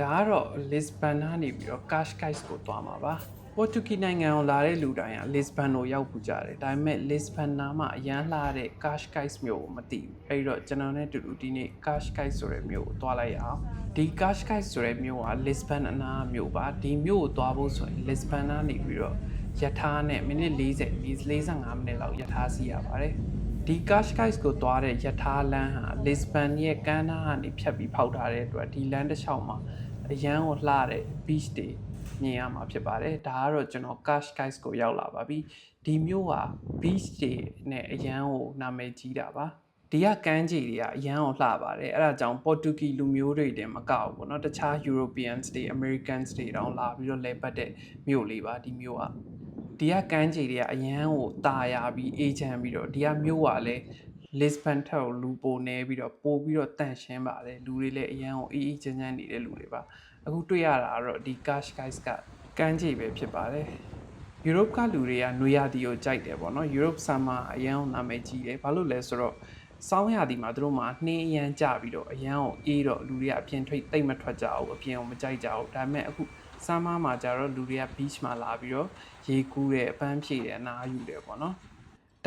ဒါကတော့ Lisbon ကနေပြီးတော့ Cascais ကိုသွားမှာပါပေါ်တူဂီနိုင်ငံကိုလာတဲ့လူတိုင်းက Lisbon ကိုရောက်ပူကြတယ်ဒါပေမဲ့ Lisbon နားမှာအရန်လှတဲ့ Cascais မြို့ကိုမသိဘူးအဲ့တော့ကျွန်တော်နဲ့တူတူဒီနေ့ Cascais ဆိုတဲ့မြို့ကိုသွားလိုက်ရအောင်ဒီ Cascais ဆိုတဲ့မြို့က Lisbon အနားမြို့ပါဒီမြို့ကိုသွားဖို့ဆိုရင် Lisbon ကနေပြီးတော့ရထားနဲ့မိနစ်40 45မိနစ်လောက်ရထားစီးရပါတယ်ဒီ Cascais ကိုသွားတဲ့ရထားလမ်းဟာ Lisbon ရဲ့ကမ်းနားကနေဖြတ်ပြီးဖောက်ထားတဲ့အတွက်ဒီလမ်းတစ်လျှောက်မှာအရန်ကိုလှတဲ့ beach တွေမြင်ရမှာဖြစ်ပါတယ်ဒါကတော့ကျွန်တော် Cascais ကိုရောက်လာပါပြီဒီမြို့က beach တွေနဲ့အရန်ကိုနာမည်ကြီးတာပါဒီကကမ်းခြေတွေကအရန်ကိုလှပါတယ်အဲ့ဒါကြောင့်ပေါ်တူဂီလူမျိုးတွေတင်မကဘူးပေါ့နော်တခြား Europeans တွေ Americans တွေတောင်လာပြီးတော့လဲပတ်တဲ့မြို့လေးပါဒီမြို့ကဒီကကမ်းခြေတွေကအရန်ကိုတာယာပြီးအေးချမ်းပြီးတော့ဒီကမြို့ကလည်း Lisbon ထက်ကိုလူပိုနေပြီးတော့ပိုပြီးတော့တန့်ရှင်းပါတယ်လူတွေလည်းအရန်ကိုအေးအေးချမ်းချမ်းနေတဲ့လူတွေပါအခုတွေ့ရတာကတော့ဒီ Cascais ကကမ်းခြေပဲဖြစ်ပါတယ်ယူရိုပကလူတွေကနွေရာသီကိုကြိုက်တယ်ပေါ့နော်ယူရိုပဆမ်မာအရန်ကိုနာမည်ကြီးတယ်ဘာလို့လဲဆိုတော့စောင်းရာသီမှာသူတို့မှာနှင်းအရန်ကြပြီးတော့အရန်ကိုအေးတော့လူတွေကအပြင်ထိတ်တိတ်မထွက်ကြဘူးအပြင်ကိုမကြိုက်ကြဘူးဒါပေမဲ့အခုဆမ်မာမှာကျတော့လူတွေက beach မှာလာပြီးတော့ရေကူးတယ်အပန်းဖြေတယ်အနားယူတယ်ပေါ့နော်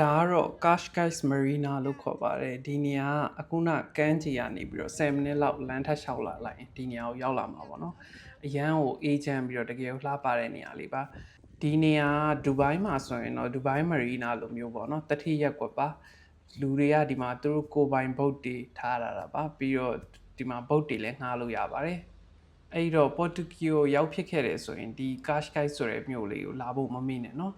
ဒါကတော့ Cascais Marina လို့ခေါ်ပါတယ်ဒီနေရာကအခုနကမ်းခြေကနေပြီးတော့10မိနစ်လောက်လမ်းထပ်လျှောက်လာလိုက်ဒီနေရာကိုရောက်လာမှာပေါ့နော်အရန်ကိုအေးချမ်းပြီးတော့တကယ်ကိုလှပတဲ့နေရာလေးပါဒီနေရာကဒူဘိုင်းမှာဆိုရင်တော့ဒူဘိုင်း Marina လိုမျိုးပေါ့နော်တတိရက်ကွက်ပါလူတွေကဒီမှာသူတို့ကိုပိုင်ဘုတ်တွေထားတာပါပြီးတော့ဒီမှာဘုတ်တွေလည်းငှားလို့ရပါတယ်အဲ့တော့ပေါ်တူဂီကိုရောက်ဖြစ်ခဲ့တယ်ဆိုရင်ဒီ Cascais ဆိုတဲ့မြို့လေးကိုလာဖို့မမေ့နဲ့နော်